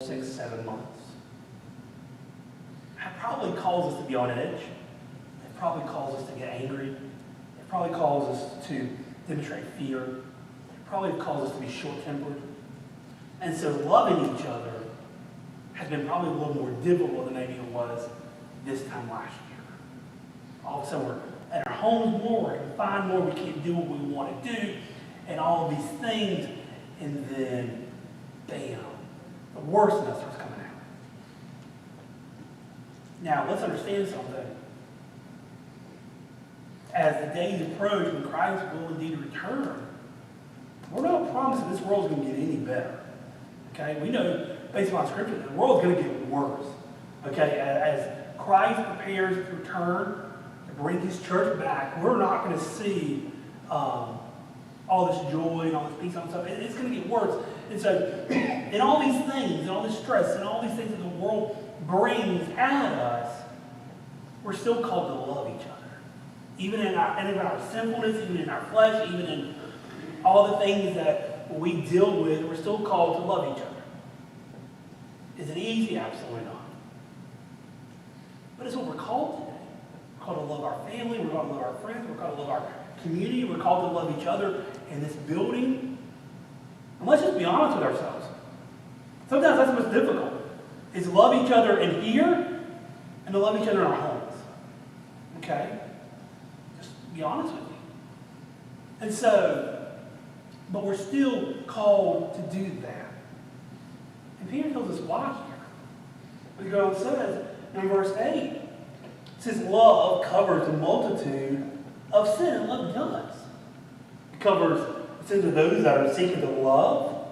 6, 7 months. It probably calls us to be on edge. It probably calls us to get angry. It probably calls us to demonstrate fear. It probably calls us to be short-tempered. And so loving each other has been probably a little more difficult than maybe it was this time last year. All of a sudden we're at our homes more, we're confined more, we can't do what we want to do, and all of these things, and then, bam, the worst of us starts coming out. Now, let's understand something. As the days approach when Christ will indeed return, we're not promising this world's going to get any better. Okay? We know, based on Scripture, that the world's going to get worse. Okay? As Christ prepares to return to bring his church back, we're not going to see all this joy and all this peace and stuff. It's going to get worse. And so, in all these things, and all this stress, and all these things that the world brings at us, we're still called to love each other. Even in our sinfulness, even in our flesh, even in all the things that we deal with, we're still called to love each other. Is it easy? Absolutely not. But it's what we're called today. We're called to love our family, we're called to love our friends, we're called to love our community, we're called to love each other in this building. And let's just be honest with ourselves. Sometimes that's what's difficult, is love each other in here and to love each other in our homes. Okay? Just be honest with you. And so, but we're still called to do that. And Peter tells us why here. He goes and says in verse 8, it says love covers a multitude of sin, and love does. It covers the sins of those that are seeking to love,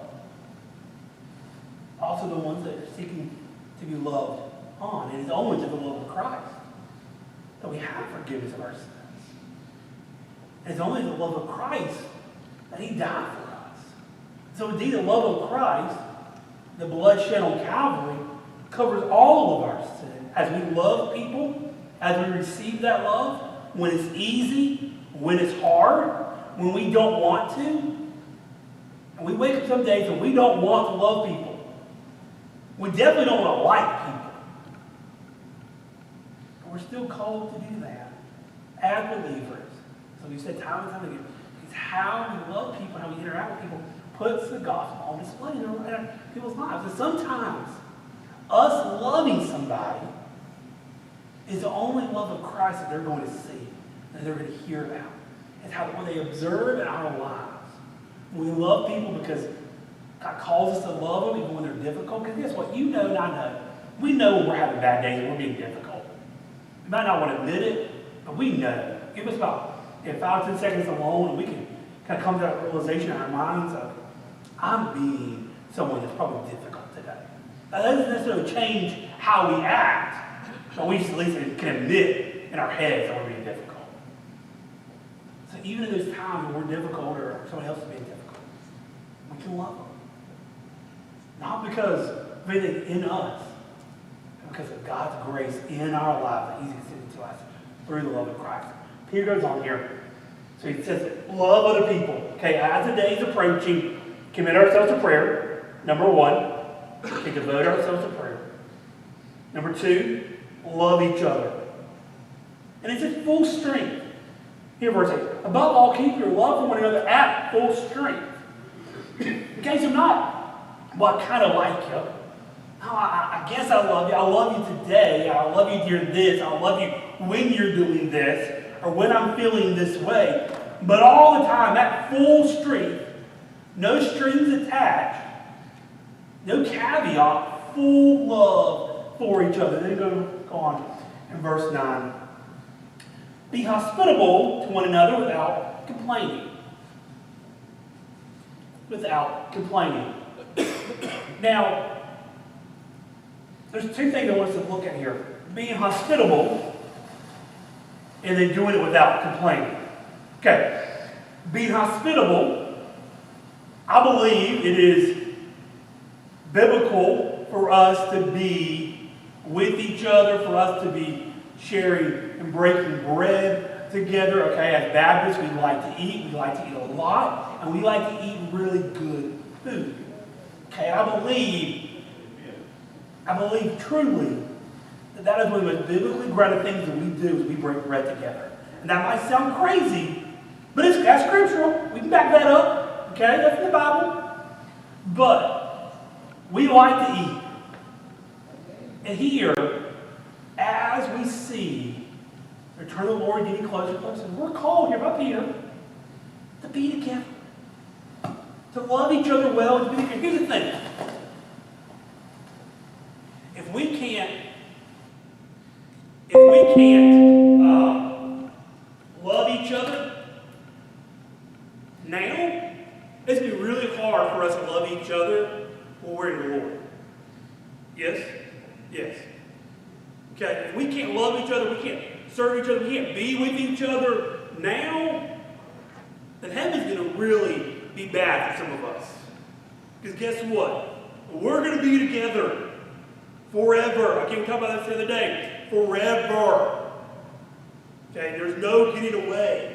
also the ones that are seeking to be loved on. It is only to the love of Christ that we have forgiveness of our sins. It's only the love of Christ that he died for us. So indeed, the love of Christ, the blood shed on Calvary, covers all of our sin. As we love people, as we receive that love, when it's easy, when it's hard, when we don't want to. And we wake up some days and we don't want to love people. We definitely don't want to like people. But we're still called to do that as believers. So we said time and time again, it's how we love people, how we interact with people, puts the gospel on display in people's lives. And sometimes us loving somebody is the only love of Christ that they're going to see, that they're going to hear about. It's how what they observe in our lives. We love people because God calls us to love them even when they're difficult. Because guess what? You know and I know. We know when we're having bad days and we're being difficult. We might not want to admit it, but we know. Give us about 5 or 10 seconds alone and we can kind of come to that realization in our minds of, I'm being someone that's probably difficult today. That doesn't necessarily change how we act, but we just at least can admit in our heads that we're being difficult. So even in those times when we're difficult or somebody else is being difficult, we can love them. Not because of anything in us, but because of God's grace in our lives that he's extended to us through the love of Christ. Peter goes on here. So he says, love other people. Okay, as the day is approaching, commit ourselves to prayer. Number 1, we devote ourselves to prayer. Number 2, love each other. And it's at full strength. Here, verse 8. Above all, keep your love for one another at full strength. Okay, so not, well, I kind of like you. No, I guess I love you. I love you today. I love you during this. I love you when you're doing this or when I'm feeling this way. But all the time, at full strength, no strings attached, no caveat, full love for each other. Then go on in verse 9. Be hospitable to one another without complaining. Without complaining. Now, there's 2 things I want us to look at here. Being hospitable and then doing it without complaining. Okay. Being hospitable, I believe it is biblical for us to be with each other, for us to be sharing and breaking bread together. Okay, as Baptists, we like to eat. We like to eat a lot, and we like to eat really good food. Okay, I believe I believe truly that that is one of the most biblically grounded things that we do is we break bread together. And that might sound crazy, but that's scriptural. We can back that up. Okay, that's in the Bible. But we like to eat. And here, as we see the return of the Lord getting closer and closer, we're called here by Peter to be together, to love each other well, and to be together. Here's the thing. If we can't love each other now, it's going to be really hard for us to love each other when we're in the Lord. Yes? Yes. Okay, if we can't love each other, we can't serve each other, we can't be with each other now, then heaven's going to really be bad for some of us. Because guess what? We're going to be together forever. I came talk about this the other day. Forever. Okay, there's no getting away.